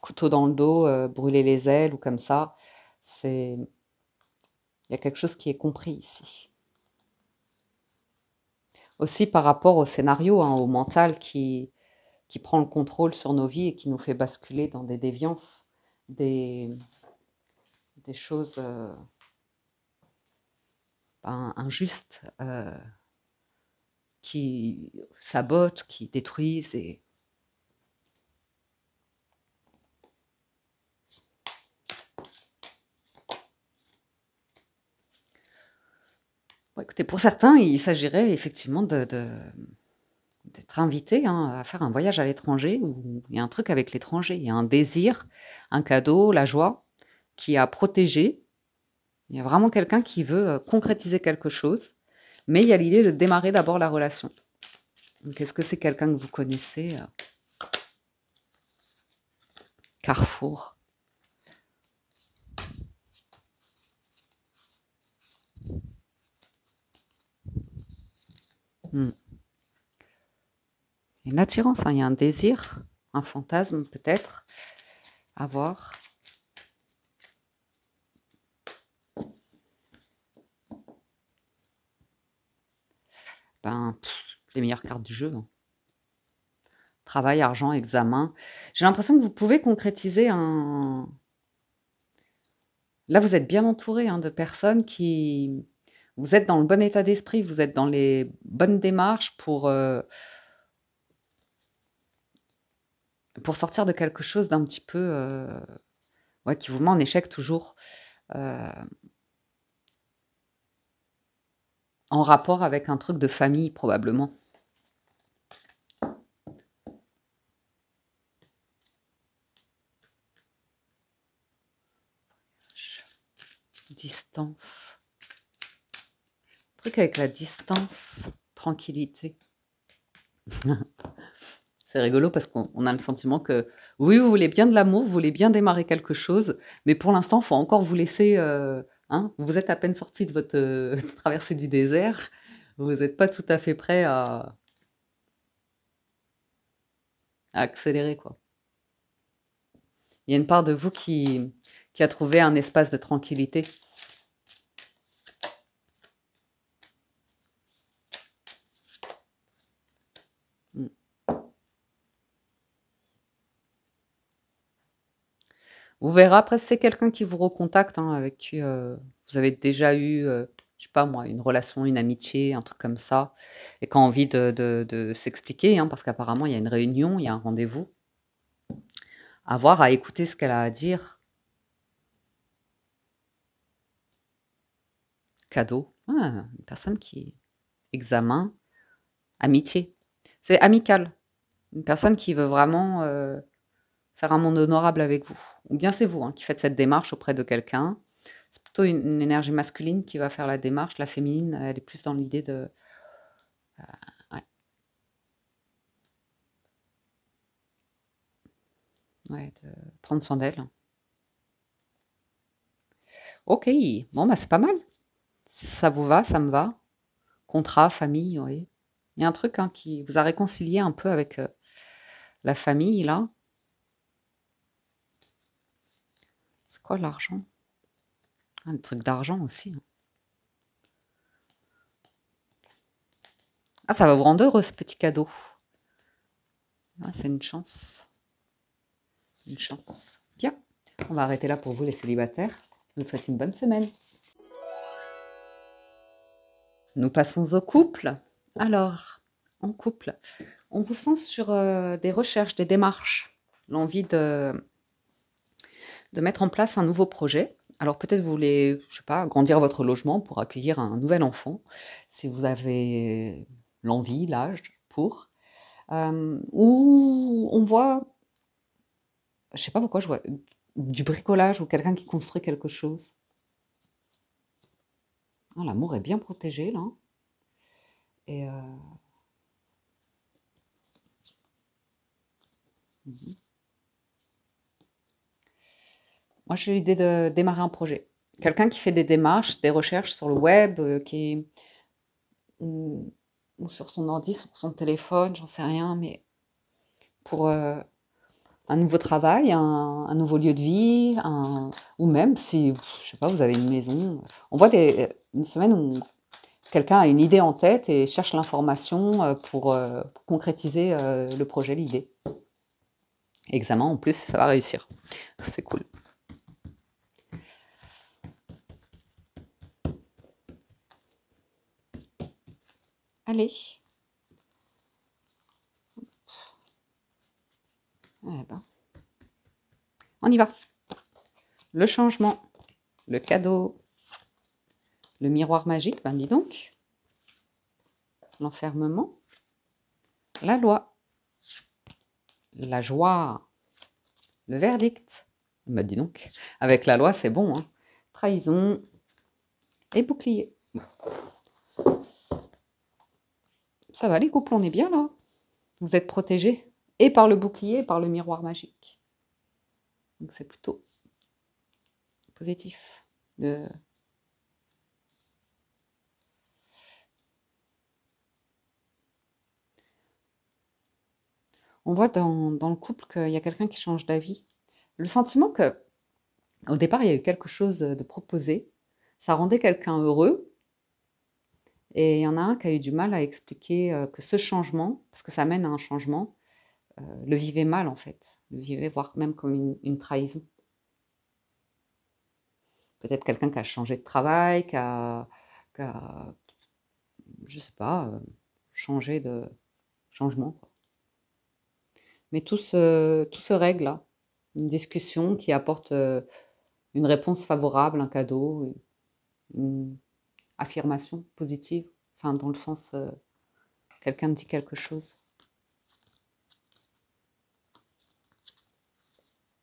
Couteau dans le dos, brûler les ailes ou comme ça. Il y a quelque chose qui est compris ici. Aussi par rapport au scénario, hein, au mental qui prend le contrôle sur nos vies et qui nous fait basculer dans des déviances, des choses injustes qui sabotent, qui détruisent. Et... Bon, écoutez, pour certains, il s'agirait effectivement d'être invité hein, à faire un voyage à l'étranger où il y a un truc avec l'étranger, il y a un désir, un cadeau, la joie qui est à protéger. Il y a vraiment quelqu'un qui veut concrétiser quelque chose, mais il y a l'idée de démarrer d'abord la relation. Donc, est-ce que c'est quelqu'un que vous connaissez Carrefour. Il y a une attirance, hein, il y a un désir, un fantasme peut-être à voir. ben, les meilleures cartes du jeu, hein. Travail, argent, examen. J'ai l'impression que vous pouvez concrétiser un là, vous êtes bien entouré, hein, de personnes qui vous êtes dans le bon état d'esprit, vous êtes dans les bonnes démarches pour sortir de quelque chose d'un petit peu, ouais, qui vous met en échec toujours, heu, en rapport avec un truc de famille probablement. Distance. Truc avec la distance, tranquillité. C'est rigolo parce qu'on a le sentiment que, oui, vous voulez bien de l'amour, vous voulez bien démarrer quelque chose, mais pour l'instant, il faut encore vous laisser, hein, vous êtes à peine sorti de votre, traversée du désert, vous êtes pas tout à fait prêt à accélérer, quoi. Il y a une part de vous qui a trouvé un espace de tranquillité. Mmh. Vous verrez après, c'est quelqu'un qui vous recontacte, hein, avec qui, vous avez déjà eu, je sais pas moi, une relation, une amitié, un truc comme ça et qui a envie de s'expliquer, hein, parce qu'apparemment il y a une réunion, il y a un rendez-vous. À voir, à écouter ce qu'elle a à dire. Cadeau. Ah, une personne qui examen, amitié. C'est amical. Une personne qui veut vraiment, faire un monde honorable avec vous. Ou bien c'est vous, hein, qui faites cette démarche auprès de quelqu'un. C'est plutôt une énergie masculine qui va faire la démarche. La féminine, elle est plus dans l'idée de, ouais, ouais, de prendre soin d'elle. OK, bon, bah, c'est pas mal. Si ça vous va, ça me va. Contrat, famille, oui. Il y a un truc, hein, qui vous a réconcilié un peu avec, la famille là. C'est quoi l'argent? Ah, un truc d'argent aussi, hein. Ah, ça va vous rendre heureux ce petit cadeau. Ah, c'est une chance. Une chance. Bien, on va arrêter là pour vous les célibataires. Je vous souhaite une bonne semaine. Nous passons au couple. Alors, en couple, on vous sent sur, des recherches, des démarches, l'envie de mettre en place un nouveau projet. Alors peut-être vous voulez, je sais pas, agrandir votre logement pour accueillir un nouvel enfant, si vous avez l'envie, l'âge pour. Ou on voit, je sais pas pourquoi je vois du bricolage ou quelqu'un qui construit quelque chose. Ah, l'amour est bien protégé là et mmh moi j'ai l'idée de démarrer un projet. Quelqu'un qui fait des démarches, des recherches sur le web, qui ou ou sur son ordi, sur son téléphone, j'en sais rien, mais pour, un nouveau travail, un nouveau lieu de vie, un ou même si, je sais pas, vous avez une maison, on voit une semaine où quelqu'un a une idée en tête et cherche l'information, pour concrétiser, le projet, l'idée. Examen en plus, ça va réussir. C'est cool. Allez. Eh ben, on y va. Le changement, le cadeau, le miroir magique, ben dis donc, l'enfermement, la loi, la joie, le verdict. Ben dis donc, avec la loi, c'est bon, hein. Trahison et bouclier. Ça va les couples, on est bien là. Vous êtes protégés et par le bouclier et par le miroir magique. Donc c'est plutôt positif. On voit dans le couple qu'il y a quelqu'un qui change d'avis. Le sentiment que au départ, il y a eu quelque chose de proposé, ça rendait quelqu'un heureux Et il y en a un qui a eu du mal à expliquer que ce changement, parce que ça mène à un changement, le vivait mal en fait, le vivait voire même comme une trahison. Peut-être quelqu'un qui a changé de travail, qui a je sais pas, changé de changement, quoi. Mais tout se règle là. Une discussion qui apporte, une réponse favorable, un cadeau, une affirmation positive, enfin dans le sens, quelqu'un dit quelque chose.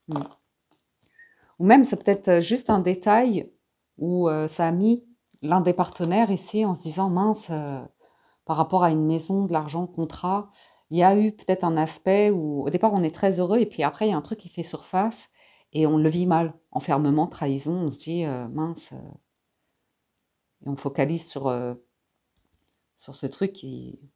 Mmh. Ou même c'est peut-être, juste un détail où, ça a mis l'un des partenaires ici en se disant: «Mince, par rapport à une maison, de l'argent, contrat», il y a eu peut-être un aspect où au départ on est très heureux et puis après il y a un truc qui fait surface et on le vit mal. Enfermement, trahison, on se dit, «Mince», et on focalise sur ce truc qui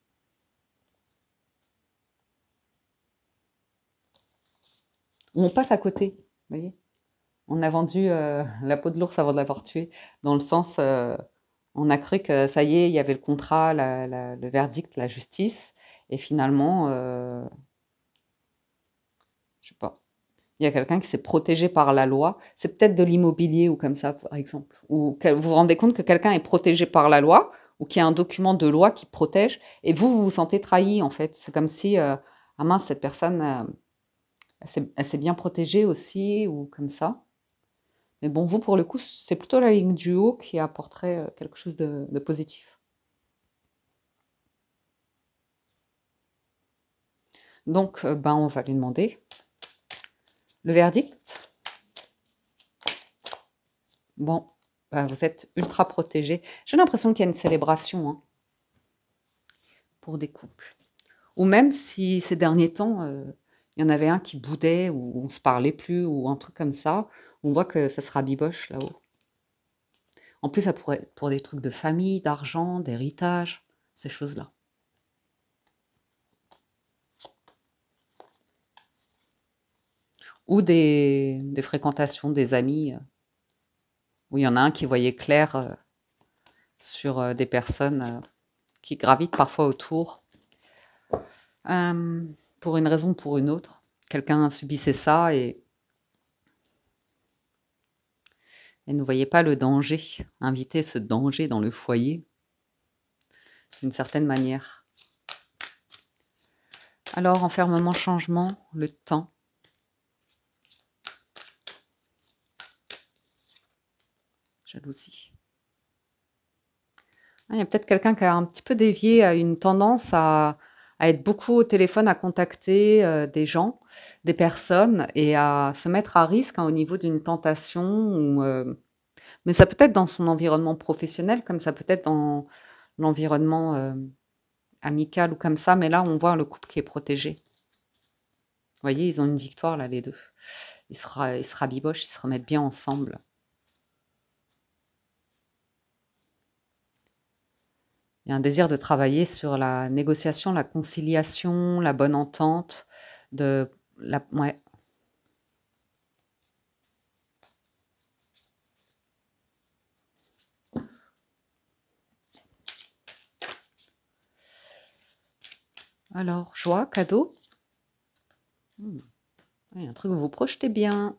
où on passe à côté, vous voyez? On a vendu, la peau de l'ours avant de l'avoir tué, dans le sens, on a cru que ça y est, il y avait le contrat, le verdict, la justice et finalement, je sais pas, il y a quelqu'un qui s'est protégé par la loi. C'est peut-être de l'immobilier ou comme ça, par exemple, ou que vous vous rendez compte que quelqu'un est protégé par la loi ou qu'il y a un document de loi qui protège et vous, vous vous sentez trahi, en fait. C'est comme si, «Ah mince, cette personne, elle s'est bien protégée aussi» ou comme ça. Mais bon, vous, pour le coup, c'est plutôt la ligne du haut qui apporterait, quelque chose de positif. Donc, ben, on va lui demander le verdict. Bon, bah, vous êtes ultra protégés. J'ai l'impression qu'il y a une célébration, hein, pour des couples. Ou même si ces derniers temps, il y en avait un qui boudait ou on se parlait plus ou un truc comme ça, on voit que ça se rabiboche là-haut. En plus, ça pourrait être pour des trucs de famille, d'argent, d'héritage, ces choses-là. Ou des fréquentations, des amis, où il y en a un qui voyait clair, sur, des personnes, qui gravitent parfois autour, pour une raison ou pour une autre. Quelqu'un subissait ça et ne voyait pas le danger, inviter ce danger dans le foyer, d'une certaine manière. Alors, enfermement, changement, le temps. Jalousie. Ah, il y a peut-être quelqu'un qui a un petit peu dévié, à une tendance à être beaucoup au téléphone, à contacter, des gens, des personnes et à se mettre à risque, hein, au niveau d'une tentation ou, mais ça peut être dans son environnement professionnel, comme ça peut être dans l'environnement, amical ou comme ça, mais là, on voit le couple qui est protégé. Vous voyez, ils ont une victoire là, les 2. Ils se rabibochent, ils se remettent bien ensemble. Il y a un désir de travailler sur la négociation, la conciliation, la bonne entente, de la ouais. Alors, joie, cadeau? Mmh. Ouais, il y a un truc où vous vous projetez bien.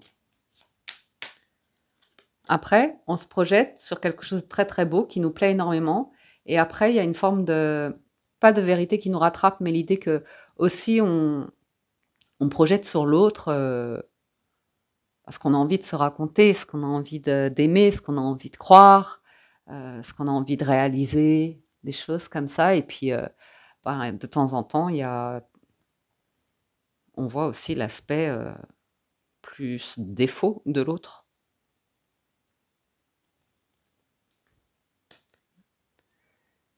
Après, on se projette sur quelque chose de très, très beau qui nous plaît énormément et après il y a une forme de pas de vérité qui nous rattrape, mais l'idée que aussi on projette sur l'autre, ce qu'on a envie de se raconter, ce qu'on a envie d'aimer, ce qu'on a envie de croire, ce qu'on a envie de réaliser, des choses comme ça et puis, ben, de temps en temps, on voit aussi l'aspect, plus défaut de l'autre.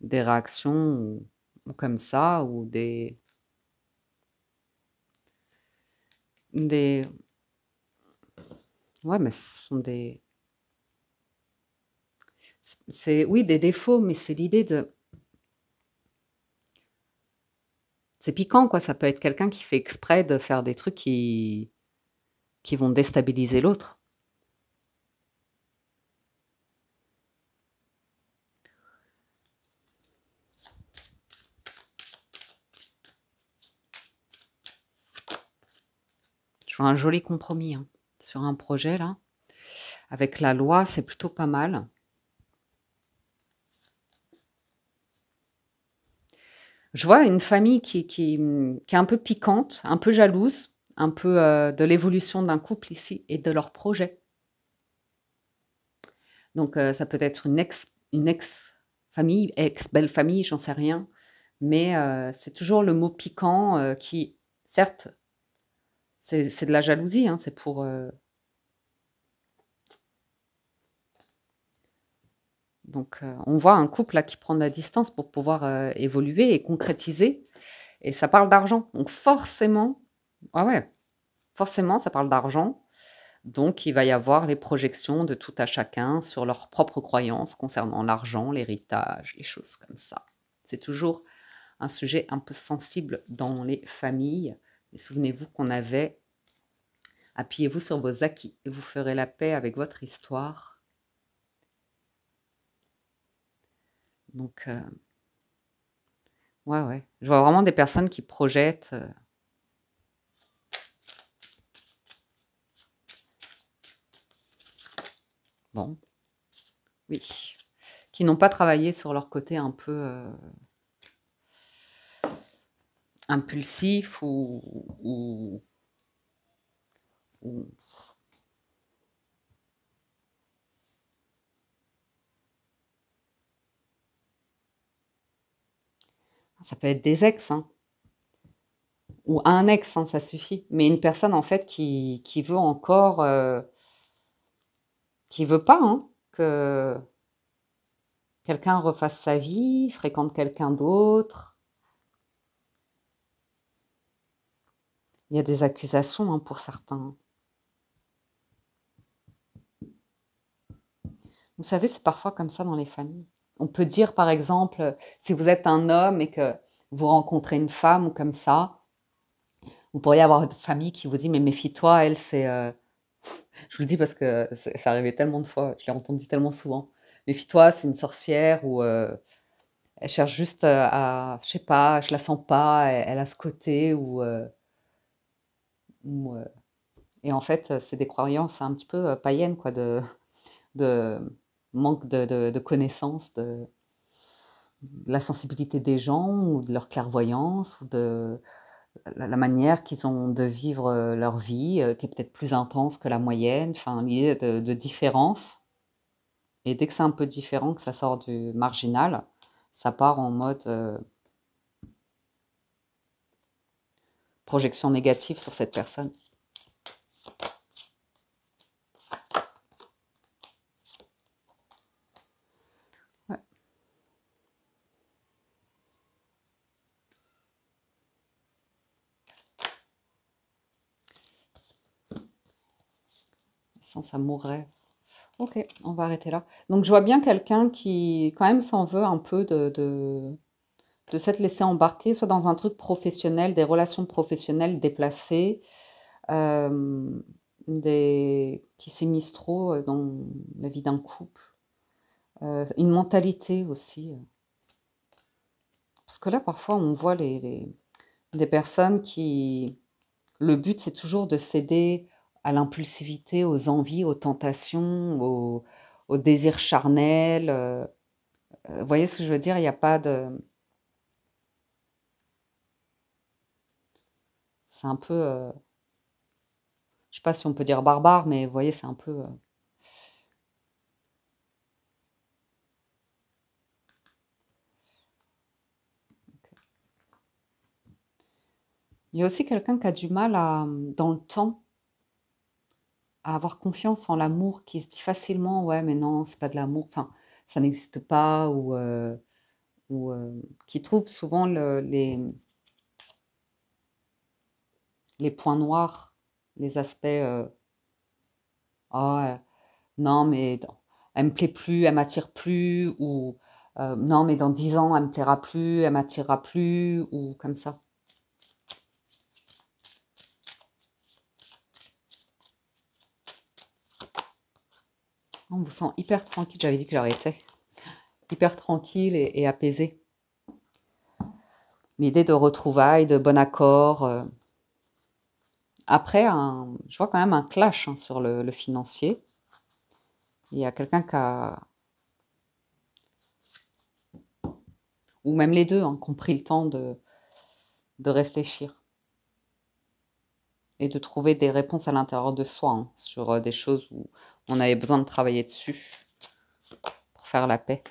Des réactions ou comme ça ou des ouais, mais ce sont c'est oui, des défauts, mais c'est l'idée de c'est piquant, quoi. Ça peut être quelqu'un qui fait exprès de faire des trucs qui vont déstabiliser l'autre. vois un joli compromis, hein, sur un projet là. Avec la loi, c'est plutôt pas mal. Je vois une famille qui est un peu piquante, un peu jalouse, un peu, de l'évolution d'un couple ici et de leur projet. Donc ça peut être une ex-famille, ex-belle-famille, j'en sais rien, mais c'est toujours le mot piquant, qui certes, c'est de la jalousie, hein, c'est pour, donc on voit un couple là qui prend de la distance pour pouvoir, évoluer et concrétiser et ça parle d'argent. Donc forcément ah ouais, forcément ça parle d'argent, donc il va y avoir les projections de tout à chacun sur leurs propres croyances concernant l'argent, l'héritage, les choses comme ça. C'est toujours un sujet un peu sensible dans les familles. Et souvenez-vous qu'on avait appuyez-vous sur vos acquis et vous ferez la paix avec votre histoire. Donc, ouais, ouais. Je vois vraiment des personnes qui projettent. Bon, oui. Qui n'ont pas travaillé sur leur côté un peu impulsif ou ça peut être des ex, hein, ou un ex, hein, ça suffit. Mais une personne en fait qui veut encore, qui veut pas hein, que quelqu'un refasse sa vie, fréquente quelqu'un d'autre. Il y a des accusations hein, pour certains. Vous savez, c'est parfois comme ça dans les familles. On peut dire, par exemple, si vous êtes un homme et que vous rencontrez une femme ou comme ça, vous pourriez avoir une famille qui vous dit, mais méfie-toi, elle, c'est... Je vous le dis parce que ça arrivait tellement de fois, je l'ai entendu tellement souvent. Méfie-toi, c'est une sorcière ou elle cherche juste je sais pas, je la sens pas, elle a ce côté ou, et en fait, c'est des croyances un petit peu païennes, quoi, de manque de connaissances de la sensibilité des gens ou de leur clairvoyance ou de la manière qu'ils ont de vivre leur vie, qui est peut-être plus intense que la moyenne, enfin, l'idée de différence. Et dès que c'est un peu différent, que ça sort du marginal, ça part en mode projection négative sur cette personne. Ouais. Sans amour rêve. Ok, on va arrêter là. Donc je vois bien quelqu'un qui quand même s'en veut un peu de s'être laissé embarquer, soit dans un truc professionnel, des relations professionnelles déplacées, euh, qui s'immiscent trop dans la vie d'un couple. Une mentalité aussi. Parce que là, parfois, on voit des personnes qui... Le but, c'est toujours de céder à l'impulsivité, aux envies, aux tentations, aux désirs charnels. Vous voyez ce que je veux dire? Il n'y a pas de... C'est un peu... je sais pas si on peut dire barbare, mais vous voyez, c'est un peu... Il y a aussi quelqu'un qui a du mal dans le temps, à avoir confiance en l'amour, qui se dit facilement, ouais, mais non, c'est pas de l'amour, enfin, ça n'existe pas, ou qui trouve souvent les points noirs, les aspects, ah, non, mais elle me plaît plus, elle m'attire plus, ou non, mais dans 10 ans, elle me plaira plus, elle m'attirera plus, ou comme ça. On vous sent hyper tranquille, j'avais dit que j'arrêtais. Hyper tranquille et apaisé. L'idée de retrouvailles, de bon accord, Après, je vois quand même un clash hein, sur le financier. Il y a quelqu'un qui a, ou même les deux, hein, qui ont pris le temps de réfléchir et de trouver des réponses à l'intérieur de soi hein, sur des choses où on avait besoin de travailler dessus pour faire la paix.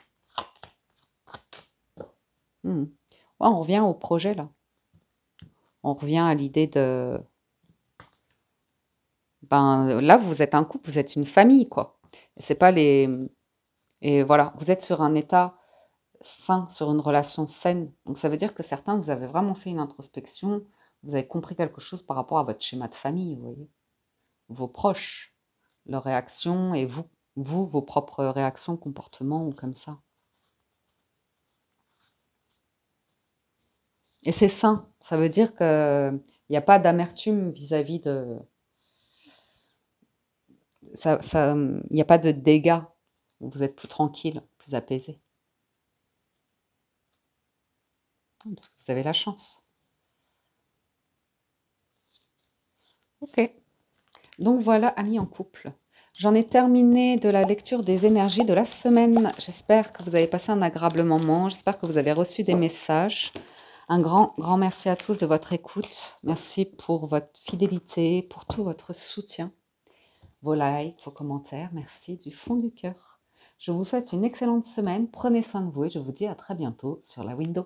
Ouais, on revient au projet là. On revient à l'idée de... Ben, là, vous êtes un couple, vous êtes une famille, quoi. Et c'est pas les... Et voilà, vous êtes sur un état sain, sur une relation saine. Donc ça veut dire que certains, vous avez vraiment fait une introspection, vous avez compris quelque chose par rapport à votre schéma de famille, vous voyez. Vos proches, leurs réactions et vous, vos propres réactions, comportements ou comme ça. Et c'est sain. Ça veut dire qu'il n'y a pas d'amertume vis-à-vis de... Il n'y a pas de dégâts. Vous êtes plus tranquille, plus apaisé. Parce que vous avez la chance. Ok. Donc voilà, amis en couple. J'en ai terminé de la lecture des énergies de la semaine. J'espère que vous avez passé un agréable moment. J'espère que vous avez reçu des messages. Un grand, grand merci à tous de votre écoute. Merci pour votre fidélité, pour tout votre soutien, vos likes, vos commentaires. Merci du fond du cœur. Je vous souhaite une excellente semaine. Prenez soin de vous et je vous dis à très bientôt sur la window.